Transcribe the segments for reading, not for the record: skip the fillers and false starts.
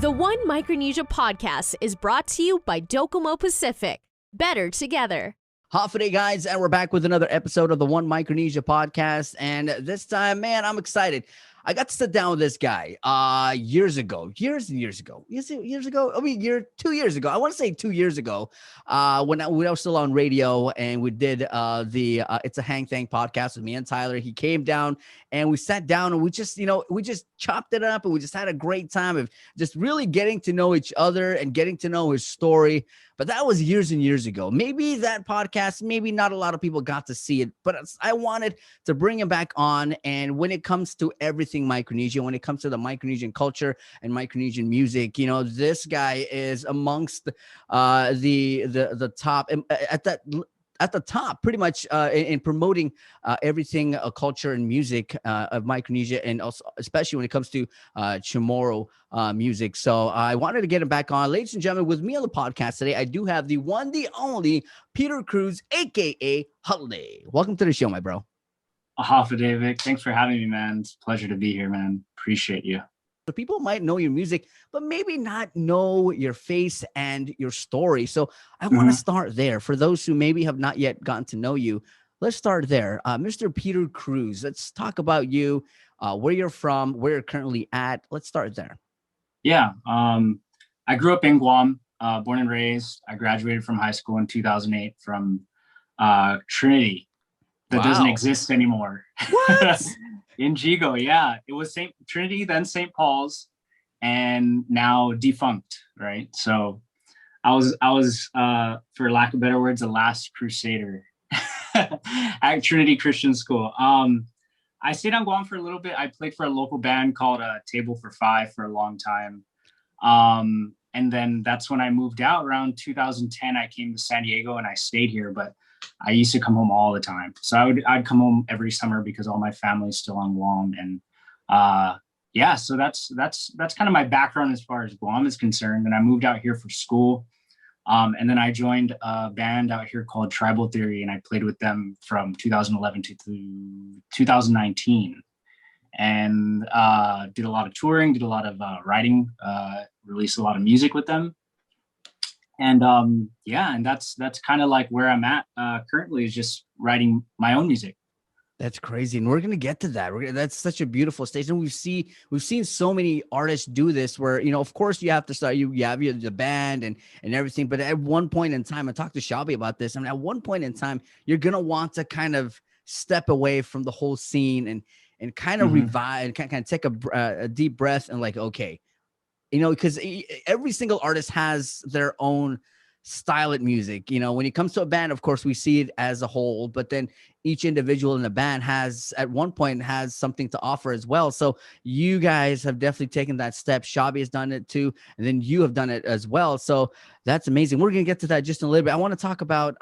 The One Micronesia Podcast is brought to you by Docomo Pacific. Better together. Half a day, guys, and we're back with another episode of the One Micronesia Podcast. And this time, man, I'm excited. I got to sit down with this guy years ago. I mean, 2 years ago. I want to say 2 years ago when I was still on radio, and we did the It's a Hang Thang podcast with me and Tyler. He came down and we sat down and we just chopped it up, and we just had a great time of just really getting to know each other and getting to know his story. But that was years and years ago. Maybe that podcast, maybe not a lot of people got to see it, but I wanted to bring him back on. And when it comes to everything Micronesia, when it comes to the Micronesian culture and Micronesian music, this guy is amongst the top at the top, pretty much in promoting everything culture and music of Micronesia, and also especially when it comes to Chamorro music. So I wanted to get him back on. Ladies and gentlemen, with me on the podcast today, I do have the one, the only Peter Cruz, aka Hale. Welcome to the show, my bro. Half a day, Vic. Thanks for having me, man. It's a pleasure to be here, man. Appreciate you. So people might know your music, but maybe not know your face and your story. So I want to start there. For those who maybe have not yet gotten to know you, let's start there. Mr. Peter Cruz, let's talk about you, where you're from, where you're currently at. Let's start there. Yeah. I grew up in Guam, born and raised. I graduated from high school in 2008 from Trinity. That doesn't exist anymore. What? In Jigo, yeah. It was St. Trinity, then St. Paul's, and now defunct, right? So I was for lack of better words, the last crusader at Trinity Christian School. I stayed on Guam for a little bit. I played for a local band called Table for Five for a long time. And then that's when I moved out around 2010. I came to San Diego and I stayed here, but I used to come home all the time. So I'd come home every summer because all my family's still on Guam. And so that's kind of my background as far as Guam is concerned. And I moved out here for school. And then I joined a band out here called Tribal Theory, and I played with them from 2011 to 2019. And did a lot of touring, did a lot of writing, released a lot of music with them. And and that's kind of like where I'm at currently, is just writing my own music. That's crazy, and we're gonna get to that. That's such a beautiful stage, and we've seen so many artists do this. Where of course, you have to start. You have the band and everything, but at one point in time, I talked to Shelby about this. I mean, at one point in time, you're gonna want to kind of step away from the whole scene and kind of revive and kind of take a deep breath and like, okay. Because every single artist has their own style at music. When it comes to a band, of course, we see it as a whole, but then each individual in the band at one point has something to offer as well. So you guys have definitely taken that step. Shabby has done it too, and then you have done it as well. So that's amazing. We're going to get to that just in a little bit. I want to talk about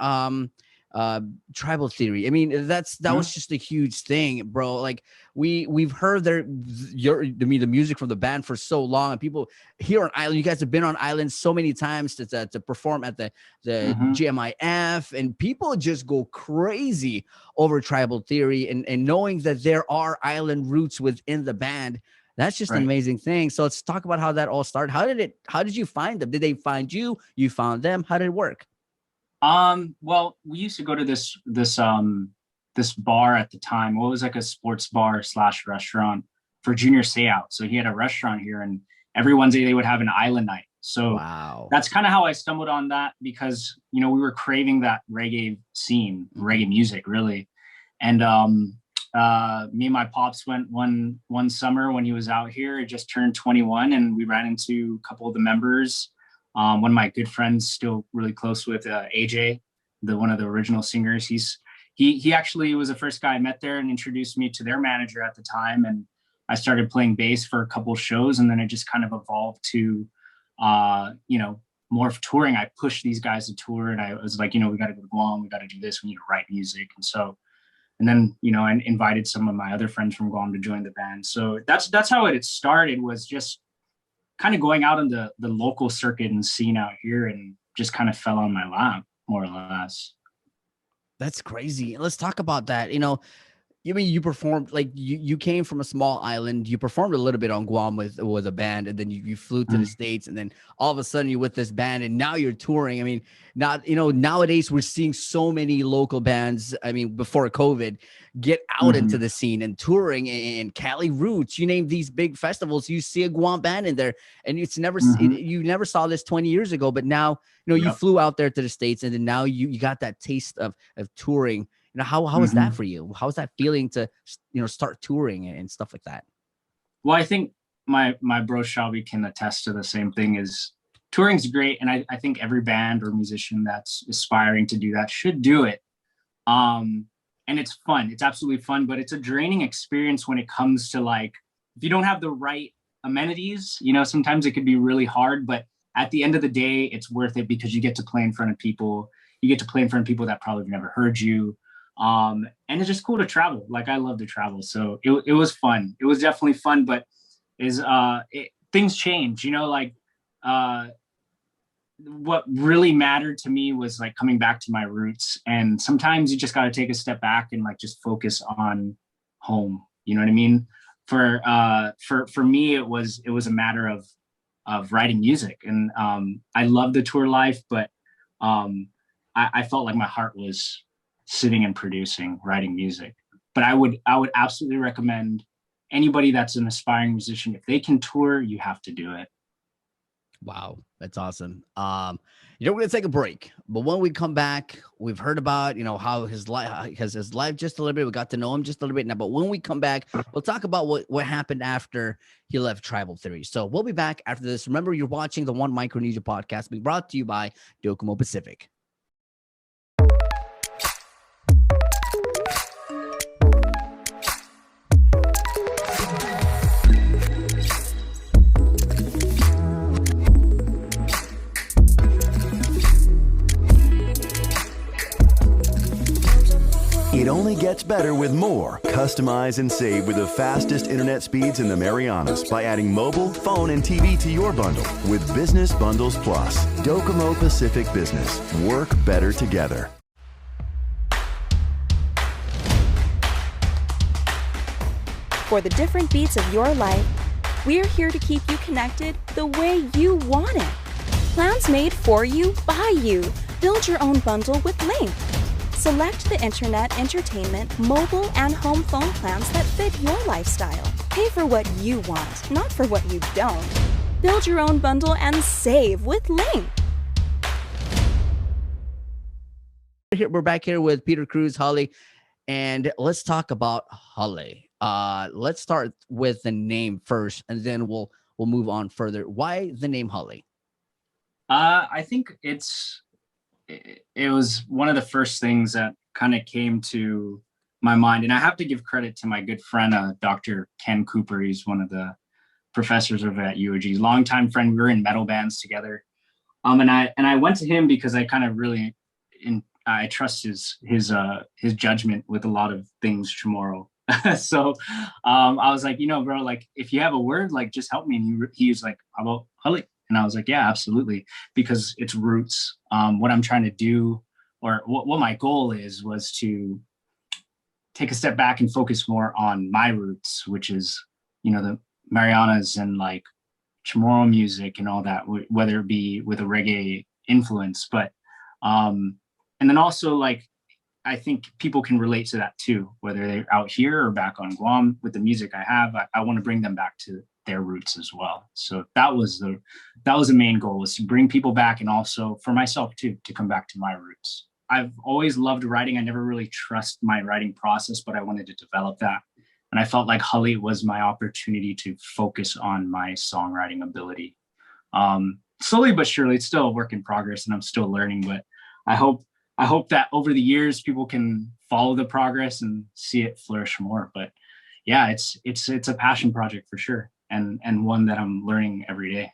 Tribal Theory. I mean, that was just a huge thing, bro. Like we've heard the music from the band for so long, and people here on Island, you guys have been on Island so many times to perform at the GMIF, and people just go crazy over Tribal Theory, and knowing that there are Island roots within the band. That's just an amazing thing. So let's talk about how that all started. How did you find them? Did they find you? You found them? How did it work? Well, we used to go to this bar at the time. Well, it was like a sports bar / restaurant for Junior Seau. So he had a restaurant here, and every Wednesday they would have an island night. So that's kind of how I stumbled on that, because, we were craving that reggae scene, reggae music, really. And, me and my pops went one summer when he was out here. He just turned 21, and we ran into a couple of the members. One of my good friends, still really close with, AJ, one of the original singers. He actually was the first guy I met there and introduced me to their manager at the time. And I started playing bass for a couple of shows, and then it just kind of evolved to, more of touring. I pushed these guys to tour, and I was like, we got to go to Guam, we got to do this, we need to write music. And then, I invited some of my other friends from Guam to join the band. So that's how it started, was just kind of going out in the local circuit and scene out here, and just kind of fell on my lap, more or less. That's crazy. Let's talk about that. You mean you performed like you came from a small island, you performed a little bit on Guam with a band, and then you flew to the States, and then all of a sudden you're with this band and now you're touring. I mean, not, nowadays we're seeing so many local bands. I mean, before COVID, get out into the scene and touring, and Cali Roots, you name these big festivals, you see a Guam band in there, and it's never you never saw this 20 years ago, but now you flew out there to the States, and then now you got that taste of touring. How is that for you? How's that feeling to, start touring and stuff like that? Well, I think my bro Shelby can attest to the same thing. Is touring's great. And I think every band or musician that's aspiring to do that should do it. And it's fun. It's absolutely fun, but it's a draining experience when it comes to, like, if you don't have the right amenities, sometimes it could be really hard, but at the end of the day, it's worth it because you get to play in front of people. You get to play in front of people that probably have never heard you. And it's just cool to travel. Like, I love to travel. So it was fun. It was definitely fun, but things change, what really mattered to me was like coming back to my roots. And sometimes you just got to take a step back and like just focus on home. You know what I mean? For me, it was a matter of writing music, and I love the tour life, but I felt like my heart was sitting and producing, writing music. But I would absolutely recommend anybody that's an aspiring musician, if they can tour, you have to do it. Wow, that's awesome. We're going to take a break, but when we come back, we've heard about, how his life just a little bit. We got to know him just a little bit now, but when we come back, we'll talk about what happened after he left Tribal Theory. So we'll be back after this. Remember, you're watching the One Micronesia Podcast, being brought to you by Docomo Pacific. It only gets better with more. Customize and save with the fastest internet speeds in the Marianas by adding mobile, phone, and TV to your bundle with Business Bundles Plus. Docomo Pacific Business. Work better together. For the different beats of your life, we're here to keep you connected the way you want it. Plans made for you, by you. Build your own bundle with Link. Select the internet, entertainment, mobile, and home phone plans that fit your lifestyle. Pay for what you want, not for what you don't. Build your own bundle and save with Link. We're back here with Peter Cruz, Hale, and let's talk about Hale. Let's start with the name first, and then we'll move on further. Why the name Hale? I think it was one of the first things that kind of came to my mind. And I have to give credit to my good friend, Dr. Ken Cooper. He's one of the professors over at UOG, longtime friend. We were in metal bands together. And I went to him because I kind of really, I trust his judgment with a lot of things tomorrow. So I was like, bro, like, if you have a word, like, just help me. And he was like, how about Hale? And I was like, yeah, absolutely. Because it's roots. What I'm trying to do, or what my goal was to take a step back and focus more on my roots, which is, the Marianas and like Chamorro music and all that, whether it be with a reggae influence. But, and then also, like, I think people can relate to that too, whether they're out here or back on Guam with the music I have. I want to bring them back to their roots as well. So that was the main goal, was to bring people back, and also for myself too, to come back to my roots. I've always loved writing. I never really trust my writing process, but I wanted to develop that. And I felt like Hale was my opportunity to focus on my songwriting ability. Slowly but surely, it's still a work in progress and I'm still learning, but I hope that over the years people can follow the progress and see it flourish more. But yeah, it's a passion project for sure. And one that I'm learning every day.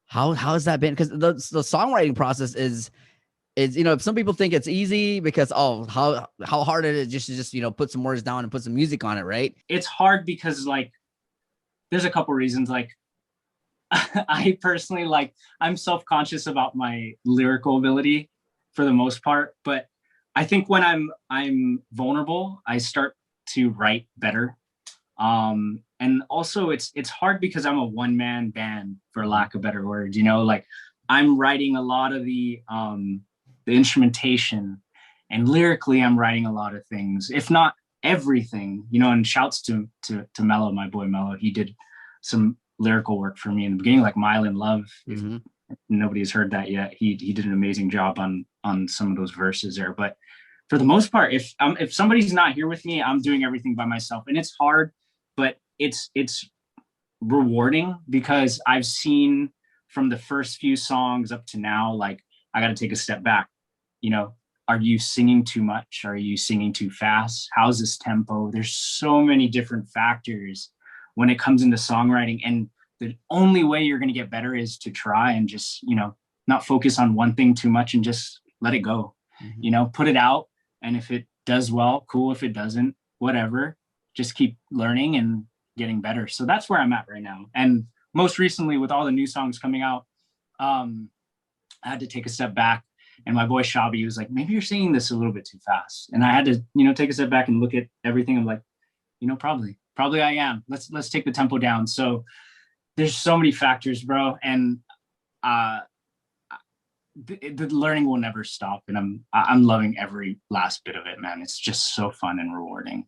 How has that been? Because the songwriting process is some people think it's easy because how hard it is just put some words down and put some music on it, right? It's hard because, like, there's a couple reasons. Like, I personally, like, I'm self-conscious about my lyrical ability for the most part, but I think when I'm vulnerable, I start to write better. And also it's hard because I'm a one-man band, for lack of better words, you know, like I'm writing a lot of the instrumentation, and lyrically I'm writing a lot of things, if not everything, you know. And shouts to Mello, my boy Mello. He did some lyrical work for me in the beginning, like My Island Love. Mm-hmm. If nobody has heard that yet, he did an amazing job on some of those verses there. But for the most part, if somebody's not here with me, I'm doing everything by myself, and it's hard, but it's rewarding, because I've seen from the first few songs up to now, like, I got to take a step back. You know, are you singing too much? Are you singing too fast? How's this tempo? There's so many different factors when it comes into songwriting, and the only way you're going to get better is to try and just, you know, not focus on one thing too much and just let it go. Mm-hmm. You know, put it out, and if it does well, cool. If it doesn't, whatever. Just keep learning and getting better. So that's where I'm at right now. And most recently, with all the new songs coming out, I had to take a step back. And my boy Shabi was like, maybe you're singing this a little bit too fast. And I had to, you know, take a step back and look at everything. I'm like, you know, probably I am. Let's take the tempo down. So there's so many factors, bro. And the learning will never stop. And I'm loving every last bit of it, man. It's just so fun and rewarding.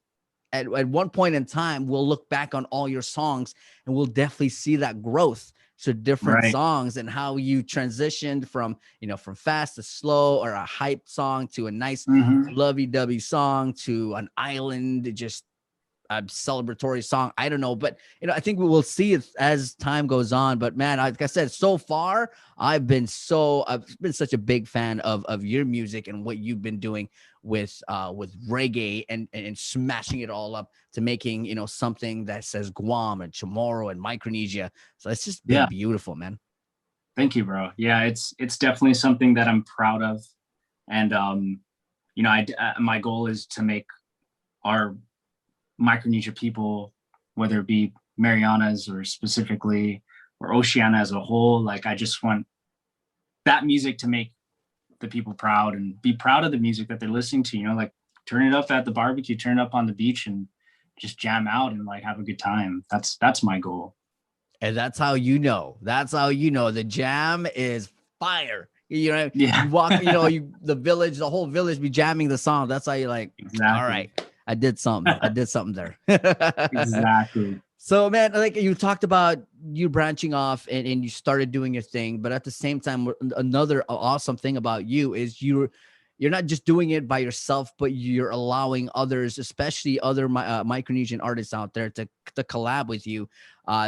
At one point in time, we'll look back on all your songs and we'll definitely see that growth to different songs, and how you transitioned from, you know, from fast to slow, or a hype song to a nice lovey-dovey song to an island, just a celebratory song. I don't know, but, you know, I think we will see it as time goes on. But man, like I said, so far, I've been such a big fan of your music and what you've been doing with reggae and smashing it all up to making, you know, something that says Guam and Chamorro and Micronesia. So it's just been beautiful, man. Thank you, bro. Yeah, it's definitely something that I'm proud of. And, you know, my goal is to make our Micronesia people, whether it be Marianas or specifically, or Oceania as a whole, like, I just want that music to make the people proud and be proud of the music that they're listening to, you know, like turn it up at the barbecue, turn it up on the beach, and just jam out and like have a good time. That's my goal. And that's how you know the jam is fire. You know, you walk, you know, the whole village be jamming the song. That's how you're like, exactly. All right, I did something there. Exactly. So, man, like you talked about you branching off and you started doing your thing, but at the same time, another awesome thing about you is you're not just doing it by yourself, but you're allowing others, especially other Micronesian artists out there, to collab with you.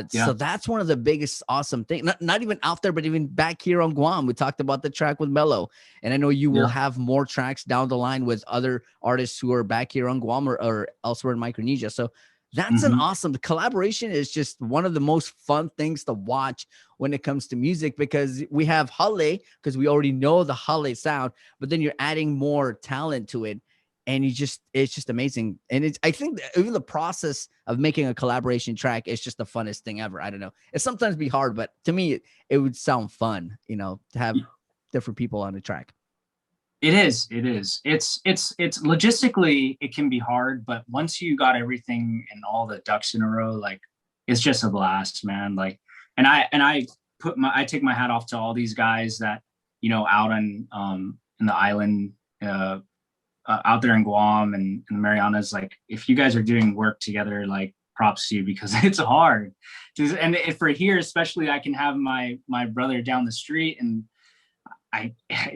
So that's one of the biggest awesome things. Not even out there, but even back here on Guam. We talked about the track with Mello, and I know you will have more tracks down the line with other artists who are back here on Guam or elsewhere in Micronesia. So that's an awesome collaboration. Is just one of the most fun things to watch when it comes to music, because we have Hale, because we already know the Hale sound, but then you're adding more talent to it, and it's just amazing. And I think even the process of making a collaboration track is just the funnest thing ever. I don't know. It sometimes be hard, but to me, it would sound fun, you know, to have different people on the track. It is. It's logistically, it can be hard, but once you got everything and all the ducks in a row, like, it's just a blast, man. Like, and I take my hat off to all these guys that, you know, out on in the island, out there in Guam and the Marianas. Like, if you guys are doing work together, like, props to you, because it's hard. And if for here, especially, I can have my brother down the street, and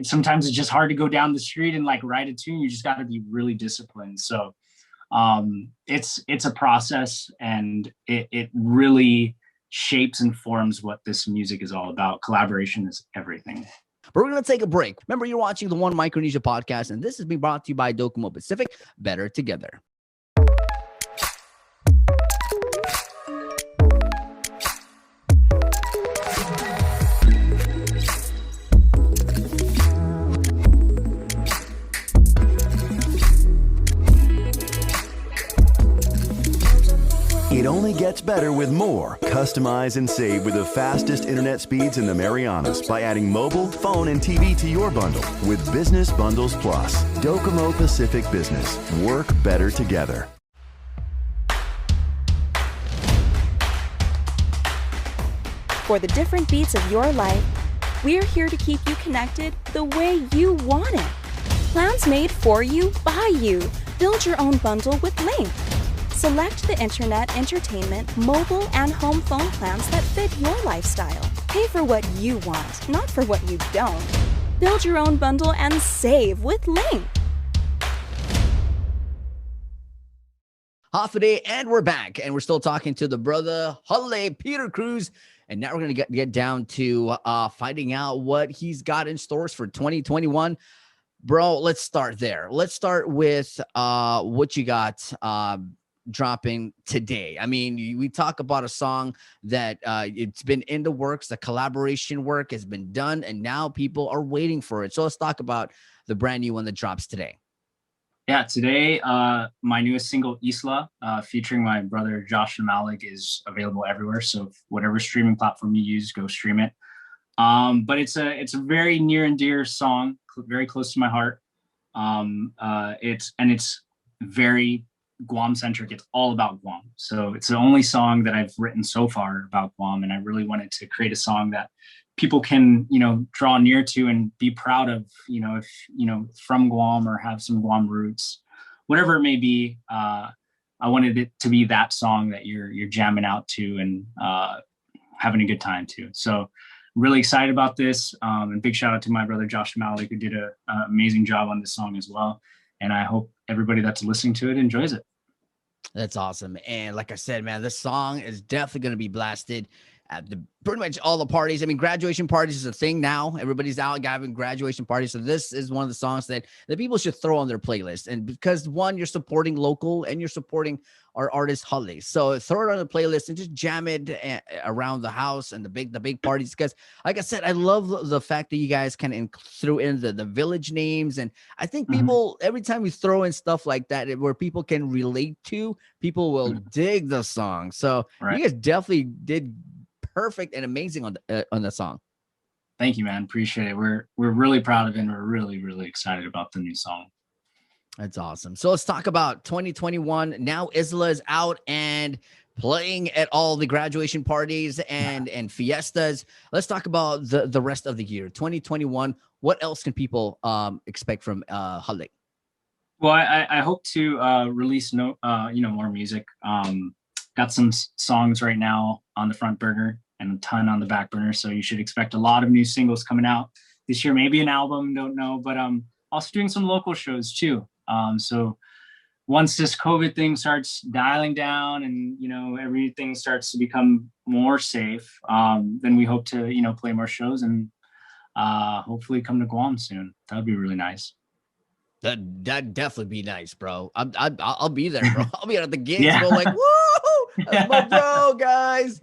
sometimes it's just hard to go down the street and like write a tune. You just got to be really disciplined. So it's a process, and it really shapes and forms what this music is all about. Collaboration is everything. But we're going to take a break. Remember, you're watching the One Micronesia Podcast, and this has been brought to you by Docomo Pacific. Better together. It only gets better with more. Customize and save with the fastest internet speeds in the Marianas by adding mobile, phone, and TV to your bundle with Business Bundles Plus. Docomo Pacific Business. Work better together. For the different beats of your life, we're here to keep you connected the way you want it. Plans made for you, by you. Build your own bundle with Link. Select the internet, entertainment, mobile, and home phone plans that fit your lifestyle. Pay for what you want, not for what you don't. Build your own bundle and save with Link. Half a day, and we're back, and we're still talking to the brother Hale, Peter Cruz, and now we're gonna get down to finding out what he's got in stores for 2021. Bro, let's start there. Let's start with what you got dropping today. I mean, we talk about a song that it's been in the works. The collaboration work has been done, and now people are waiting for it. So let's talk about the brand new one that drops today. Yeah, today, my newest single, Isla, featuring my brother Josh Malik, is available everywhere. So whatever streaming platform you use, go stream it. But it's a very near and dear song, very close to my heart. It's very Guam centric. It's all about Guam. So it's the only song that I've written so far about Guam, and I really wanted to create a song that people can, draw near to and be proud of, if, from Guam or have some Guam roots, whatever it may be. I wanted it to be that song that you're jamming out to and having a good time to. So really excited about this. And big shout out to my brother, Josh Malik, who did an amazing job on this song as well. And I hope everybody that's listening to it enjoys it. That's awesome. And like I said, man, this song is definitely going to be blasted at pretty much all the parties. I mean, graduation parties is a thing now. Everybody's out having graduation parties. So this is one of the songs that people should throw on their playlist. And because one, you're supporting local and you're supporting our artist Hale. So throw it on the playlist and just jam it around the house and the big parties. Because like I said, I love the fact that you guys kind of threw in the village names. And I think people, every time we throw in stuff like that, where people can relate to, people will dig the song. So you guys definitely did perfect and amazing on the song. Thank you, man. Appreciate it. We're really proud of it, and we're really, really excited about the new song. That's awesome. So let's talk about 2021. Now Isla is out and playing at all the graduation parties and fiestas. Let's talk about the rest of the year, 2021. What else can people expect from Hale? Well, I hope to release more music. Got some songs right now on the front burner and a ton on the back burner. So you should expect a lot of new singles coming out this year, maybe an album, don't know, but also doing some local shows too. So once this COVID thing starts dialing down and, everything starts to become more safe, then we hope to, play more shows and hopefully come to Guam soon. That would be really nice. That'd definitely be nice, bro. I'll be there, bro. I'll be at the gigs, Yeah. bro, like, woo! That's my bro, guys.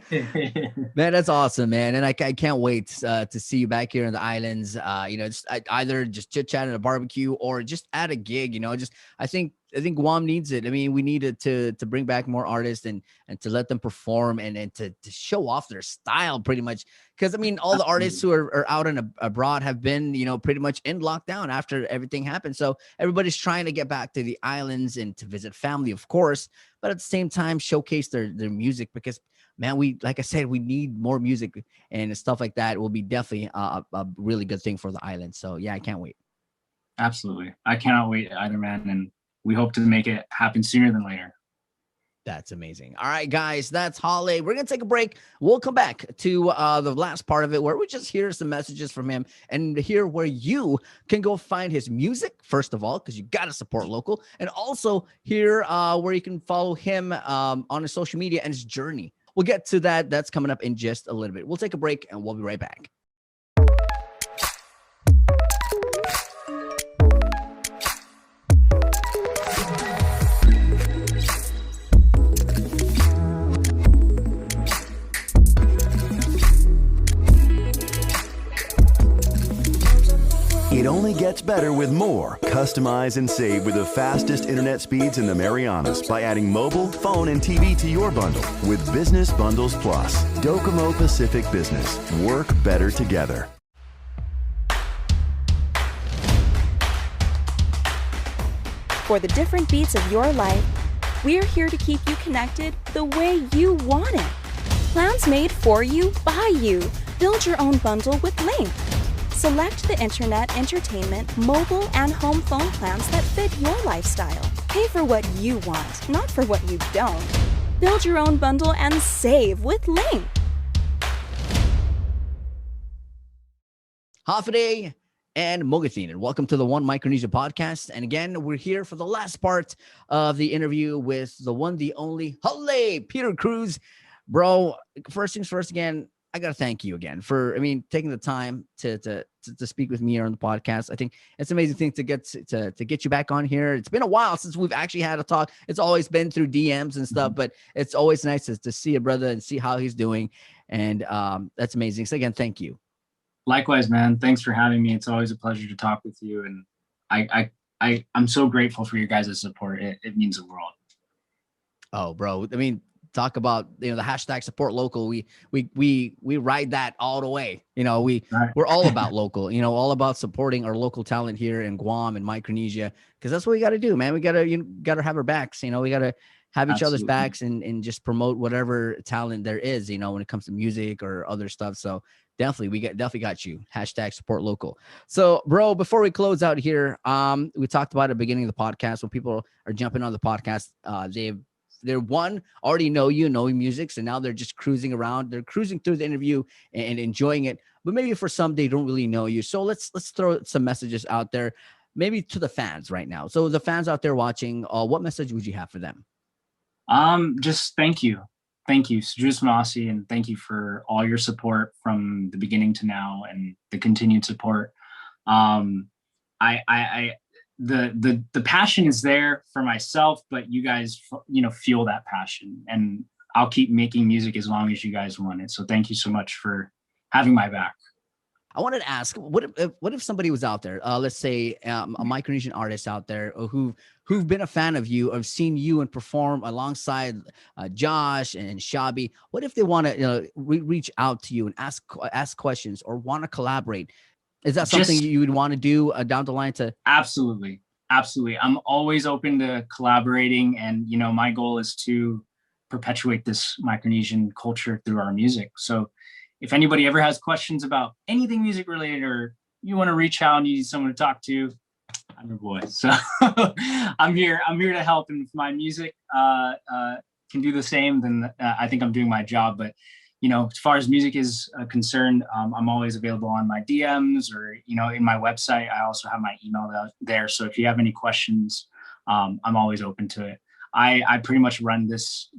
Man, that's awesome, man. And I can't wait to see you back here in the islands. Either just chit chat at a barbecue or just at a gig. I think Guam needs it. I mean, we need to bring back more artists and to let them perform and to show off their style, pretty much. Because I mean, all the artists who are out and abroad have been, pretty much in lockdown after everything happened. So everybody's trying to get back to the islands and to visit family, of course, but at the same time showcase their music, because man, like I said, we need more music and stuff like that. Will be definitely a really good thing for the island. So yeah, I can't wait. Absolutely. I cannot wait either, man. And we hope to make it happen sooner than later. That's amazing. All right, guys, that's Hale. We're going to take a break. We'll come back to the last part of it where we just hear some messages from him and hear where you can go find his music, first of all, because you got to support local, and also hear where you can follow him on his social media and his journey. We'll get to that. That's coming up in just a little bit. We'll take a break and we'll be right back. It only gets better with more. Customize and save with the fastest internet speeds in the Marianas by adding mobile, phone, and TV to your bundle with Business Bundles Plus. Docomo Pacific Business. Work better together. For the different beats of your life, we're here to keep you connected the way you want it. Plans made for you, by you. Build your own bundle with Link. Select the internet, entertainment, mobile, and home phone plans that fit your lifestyle. Pay for what you want, not for what you don't. Build your own bundle and save with Link. Hafide and Mogathin, and welcome to the One Micronesia Podcast. And again, we're here for the last part of the interview with the one, the only Hale, Peter Cruz. Bro, first things first, again, I got to thank you again for, taking the time to speak with me here on the podcast. I think it's an amazing thing to get you back on here. It's been a while since we've actually had a talk. It's always been through DMs and stuff, but it's always nice to see a brother and see how he's doing. And that's amazing. So again, thank you. Likewise, man. Thanks for having me. It's always a pleasure to talk with you. And I'm so grateful for your guys' support. It means the world. Oh, bro. Talk about the hashtag support local. We ride that all the way. We're all about local. All about supporting our local talent here in Guam and Micronesia, because that's what we got to do, man. We gotta have our backs. We gotta have each other's backs and just promote whatever talent there is. When it comes to music or other stuff. So definitely got you. Hashtag support local. So, bro, before we close out here, we talked about at the beginning of the podcast when people are jumping on the podcast, they're already know your music, so now they're just cruising around. They're cruising through the interview and enjoying it, but maybe for some they don't really know you. So let's throw some messages out there, maybe to the fans right now. So the fans out there watching, what message would you have for them? Just thank you, Sujus Masi, and thank you for all your support from the beginning to now and the continued support. The passion is there for myself, but you guys, fuel that passion, and I'll keep making music as long as you guys want it. So thank you so much for having my back. I wanted to ask, what if somebody was out there, let's say a Micronesian artist out there who've been a fan of you, or seen you and perform alongside Josh and Shabi. What if they want to reach out to you and ask questions or want to collaborate? Is that something you would want to do down the line? Absolutely. I'm always open to collaborating. And, my goal is to perpetuate this Micronesian culture through our music. So if anybody ever has questions about anything music related, or you want to reach out and need someone to talk to, I'm your boy. So I'm here to help. And if my music can do the same, then I think I'm doing my job. But as far as music is concerned, I'm always available on my DMs or, in my website. I also have my email there. So if you have any questions, I'm always open to it. I pretty much run this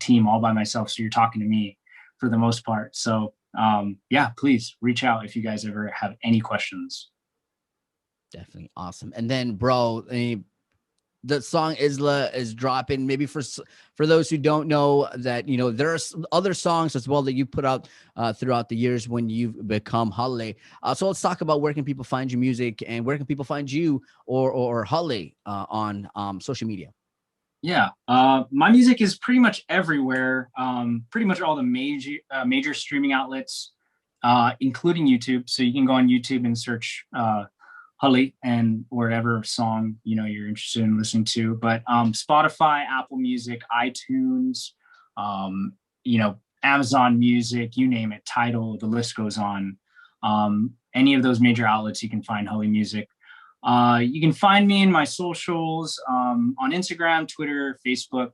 team all by myself. So you're talking to me for the most part. So please reach out if you guys ever have any questions. Definitely. Awesome. And then, bro, the song Isla is dropping. Maybe for those who don't know that, there are other songs as well that you put out throughout the years when you've become Hale. So let's talk about where can people find your music, and where can people find you or Hale on social media? Yeah, my music is pretty much everywhere. Pretty much all the major streaming outlets, including YouTube. So you can go on YouTube and search Hale and whatever song you're interested in listening to. But Spotify, Apple Music, iTunes, Amazon Music, you name it, Tidal, the list goes on. Any of those major outlets, you can find Hale music. You can find me in my socials on Instagram, Twitter, Facebook,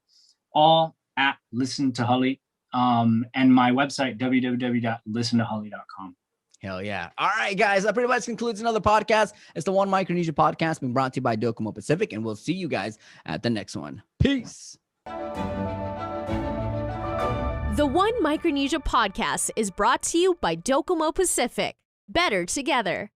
all at Listen to Hale, and my website, www.listentohale.com. Hell yeah. All right, guys, that pretty much concludes another podcast. It's the One Micronesia Podcast, being brought to you by Docomo Pacific, and we'll see you guys at the next one. Peace. The One Micronesia Podcast is brought to you by Docomo Pacific. Better together.